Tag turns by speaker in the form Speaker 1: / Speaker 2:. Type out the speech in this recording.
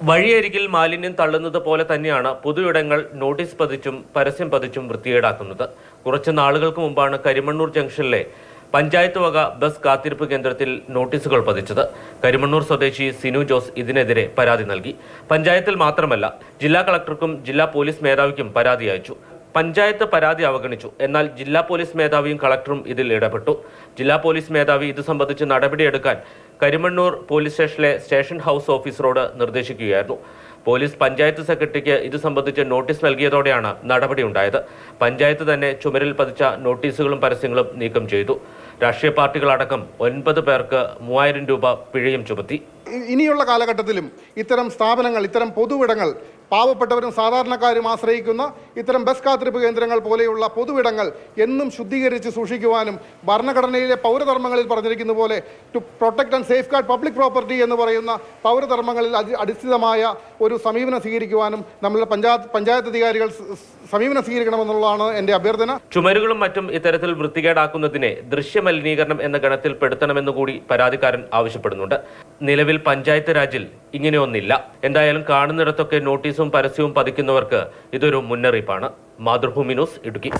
Speaker 1: വഴിയരികിൽ മാലിന്യം തള്ളുന്നത് പോലെ തന്നെയാണ് പൊതുയിടങ്ങൾ നോട്ടീസ് പതിച്ചും പരസ്യം പതിച്ചും വൃത്തികേടാക്കുന്നത്. കുറച്ച് നാളുകൾക്ക് മുമ്പാണ് കരിമണ്ണൂർ ജംഗ്ഷനിലെ പഞ്ചായത്ത് വക ബസ് കാത്തിരിപ്പ് കേന്ദ്രത്തിൽ നോട്ടീസുകൾ പതിച്ചത്. കരിമണ്ണൂർ സ്വദേശി സിനു ജോസ് ഇതിനെതിരെ പരാതി നൽകി. പഞ്ചായത്തിൽ മാത്രമല്ല, ജില്ലാ കളക്ടർക്കും ജില്ലാ പോലീസ് മേധാവിക്കും പരാതി അയച്ചു. പഞ്ചായത്ത് പരാതി അവഗണിച്ചു. എന്നാൽ ജില്ലാ പോലീസ് മേധാവിയും കളക്ടറും ഇതിൽ ഇടപെട്ടു. ജില്ലാ പോലീസ് മേധാവി ഇത് സംബന്ധിച്ച് നടപടിയെടുക്കാൻ കരിമണ്ണൂർ പോലീസ് സ്റ്റേഷനിലെ സ്റ്റേഷൻ ഹൗസ് ഓഫീസറോട് നിർദ്ദേശിക്കുകയായിരുന്നു. പോലീസ് പഞ്ചായത്ത് സെക്രട്ടറിക്ക് ഇത് സംബന്ധിച്ച് നോട്ടീസ് നൽകിയതോടെയാണ് നടപടിയുണ്ടായത്. പഞ്ചായത്ത് തന്നെ ചുമരിൽ പതിച്ച നോട്ടീസുകളും പരസ്യങ്ങളും നീക്കം ചെയ്തു. രാഷ്ട്രീയ പാർട്ടികളടക്കം 9 പേർക്ക് 3000 രൂപ പിഴയും ചുമത്തി.
Speaker 2: ഇനിയുള്ള കാലഘട്ടത്തിലും ഇത്തരം സ്ഥാപനങ്ങൾ, ഇത്തരം പൊതുവിടങ്ങൾ, പാവപ്പെട്ടവരും സാധാരണക്കാരും ആശ്രയിക്കുന്ന ഇത്തരം ബസ് കാത്തിരിപ്പ് കേന്ദ്രങ്ങൾ പോലെയുള്ള പൊതുവിടങ്ങൾ എന്നും ശുദ്ധീകരിച്ച് സൂക്ഷിക്കുവാനും ഭരണഘടനയിലെ പൗരധർമ്മങ്ങളിൽ പറഞ്ഞിരിക്കുന്ന പോലെ to protect and safeguard public property എന്ന് പറയുന്ന പൗരധർമ്മങ്ങളിൽ അടിസ്ഥിതമായ ഒരു സമീപനം സ്വീകരിക്കുവാനും നമ്മളുടെ പഞ്ചായത്ത് അധികാരികൾ സമീപനം സ്വീകരിക്കണമെന്നുള്ളതാണ് എൻ്റെ അഭ്യർത്ഥന.
Speaker 1: ചുമരുകളും മറ്റും ഇത്തരത്തിൽ വൃത്തികേടാക്കുന്നതിനെ ദൃശ്യമലിനീകരണം എന്ന ഗണത്തിൽ പെടുത്തണമെന്നുകൂടി പരാതിക്കാരൻ ആവശ്യപ്പെടുന്നുണ്ട്. നിലവിൽ പഞ്ചായത്ത് രാജിൽ ഇങ്ങനെയൊന്നില്ല. എന്തായാലും കാണുന്നിടത്തൊക്കെ നോട്ടീസും പരസ്യവും പതിക്കുന്നവർക്ക് ഇതൊരു മുന്നറിയിപ്പാണ്. മാതൃഭൂമി ന്യൂസ്, ഇടുക്കി.